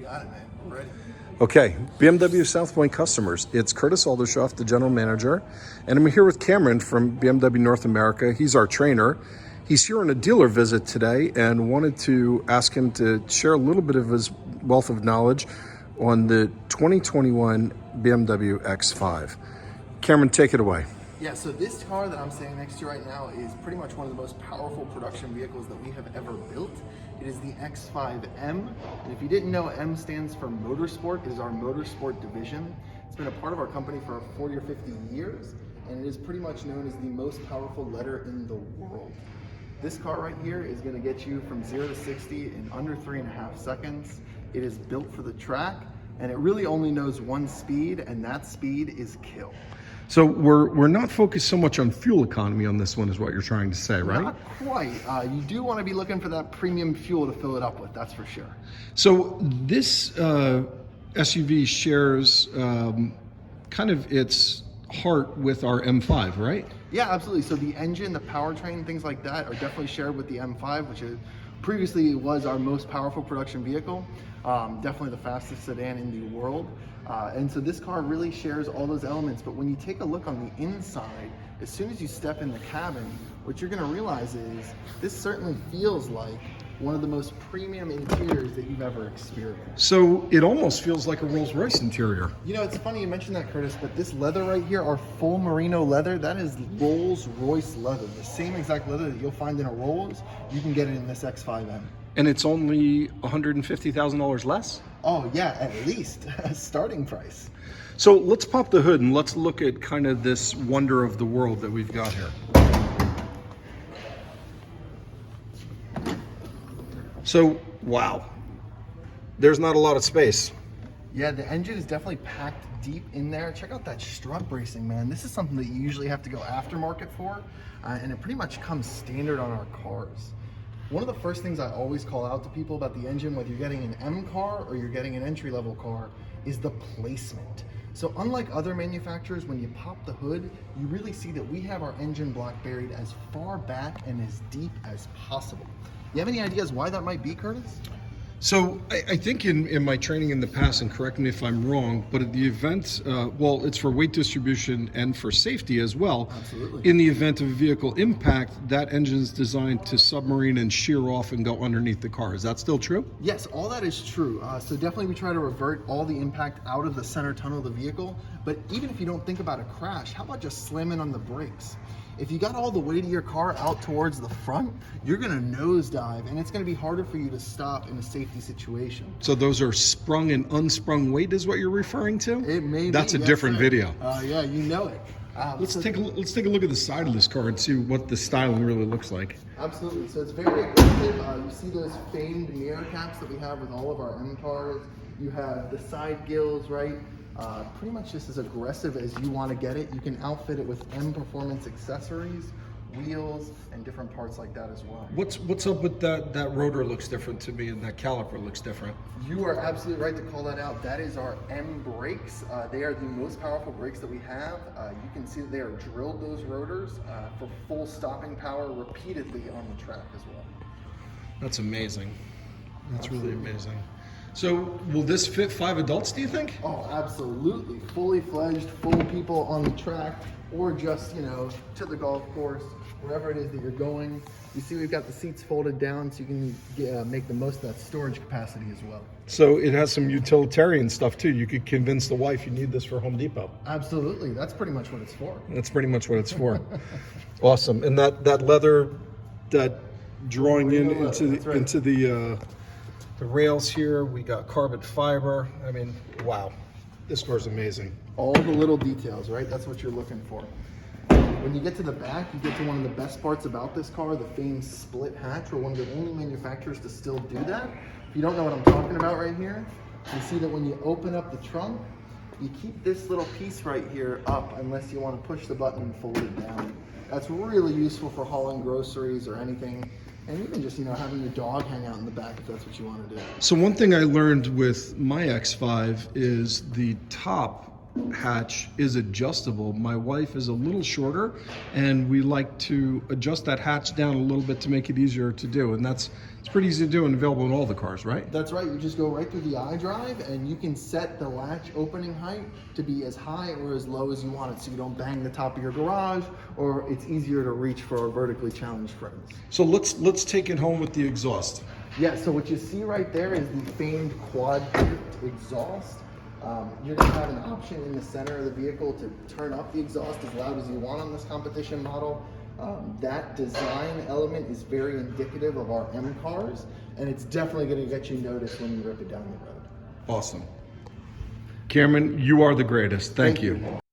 got it, man. We're ready. Okay, BMW of Southpoint customers. It's Curtis Aldershoff, the general manager, and I'm here with Cameron from BMW North America. He's our trainer. He's here on a dealer visit today and wanted to ask him to share a little bit of his wealth of knowledge on the 2021 BMW X5. Cameron, take it away. Yeah, so this car that I'm standing next to right now is pretty much one of the most powerful production vehicles that we have ever built. It is the X5M, and if you didn't know, M stands for Motorsport. It is our Motorsport division. It's been a part of our company for 40 or 50 years, and it is pretty much known as the most powerful letter in the world. This car right here is going to get you from 0 to 60 in under 3.5 seconds. It is built for the track, and it really only knows one speed, and that speed is kill. So we're not focused so much on fuel economy on this one is what you're trying to say, right? Not quite. You do want to be looking for that premium fuel to fill it up with, that's for sure. So this SUV shares kind of its heart with our M5, right? Yeah, absolutely. So the engine, the powertrain, things like that are definitely shared with the M5, which is previously was our most powerful production vehicle. Definitely the fastest sedan in the world. And so this car really shares all those elements, but when you take a look on the inside, as soon as you step in the cabin, what you're gonna realize is this certainly feels like one of the most premium interiors that you've ever experienced. So it almost feels like a Rolls-Royce interior. You know, it's funny you mentioned that, Curtis, but this leather right here, our full merino leather, that is Rolls-Royce leather. The same exact leather that you'll find in a Rolls, you can get it in this X5M. And it's only $150,000 less? Oh yeah, at least a starting price. So let's pop the hood and let's look at kind of this wonder of the world that we've got here. So, wow, there's not a lot of space. Yeah, the engine is definitely packed deep in there. Check out that strut bracing, man. This is something that you usually have to go aftermarket for, and it pretty much comes standard on our cars. One of the first things I always call out to people about the engine, whether you're getting an M car or you're getting an entry-level car, is the placement. So unlike other manufacturers, when you pop the hood, you really see that we have our engine block buried as far back and as deep as possible. You have any ideas why that might be, Curtis? So I think in my training in the past, and correct me if I'm wrong, but at the event, well, it's for weight distribution and for safety as well. Absolutely. In the event of a vehicle impact, that engine is designed to submarine and shear off and go underneath the car. Is that still true? Yes, all that is true. So definitely we try to revert all the impact out of the center tunnel of the vehicle. But even if you don't think about a crash, how about just slamming on the brakes? If you got all the weight of your car out towards the front, you're gonna nosedive, and it's gonna be harder for you to stop in a safety situation. So those are sprung and unsprung weight is what you're referring to? It may be. That's a yes, different sir. video. Yeah, you know it. Let's take a look at the side of this car and see what the styling really looks like. Absolutely. So it's very aggressive. You see those famed mirror caps that we have with all of our M cars. You have the side gills, right? Pretty much just as aggressive as you want to get it. You can outfit it with M Performance accessories, wheels, and different parts like that as well. What's up with that rotor looks different to me and that caliper looks different? You are absolutely right to call that out. That is our M brakes. They are the most powerful brakes that we have. You can see that they are drilled, those rotors, for full stopping power repeatedly on the track as well. That's amazing. That's Absolutely. really amazing. So will this fit 5 adults, do you think? Oh, absolutely. Fully fledged, full people on the track, or just, you know, to the golf course, wherever it is that you're going. You see we've got the seats folded down so you can make the most of that storage capacity as well. So it has some utilitarian stuff too. You could convince the wife you need this for Home Depot. Absolutely. That's pretty much what it's for. That's pretty much what it's for. Awesome. And that leather, that drawing in into the rails here, we got carbon fiber. I mean, wow, this car's amazing. All the little details, right? That's what you're looking for. When you get to the back, you get to one of the best parts about this car, the famed split hatch. We're one of the only manufacturers to still do that. If you don't know what I'm talking about right here, you see that when you open up the trunk, you keep this little piece right here up unless you want to push the button and fold it down. That's really useful for hauling groceries or anything. And even just, you know, having your dog hang out in the back if that's what you want to do. So one thing I learned with my X5 is the top hatch is adjustable. My wife is a little shorter and we like to adjust that hatch down a little bit to make it easier to do. And that's It's pretty easy to do and available in all the cars, right? That's right, you just go right through the iDrive and you can set the latch opening height to be as high or as low as you want it so you don't bang the top of your garage, or it's easier to reach for our vertically challenged friends. So let's take it home with the exhaust. Yeah, so what you see right there is the famed quad-tipped exhaust. You're going to have an option in the center of the vehicle to turn up the exhaust as loud as you want on this competition model. That design element is very indicative of our M cars, and it's definitely going to get you noticed when you rip it down the road. Awesome. Cameron, you are the greatest. Thank you.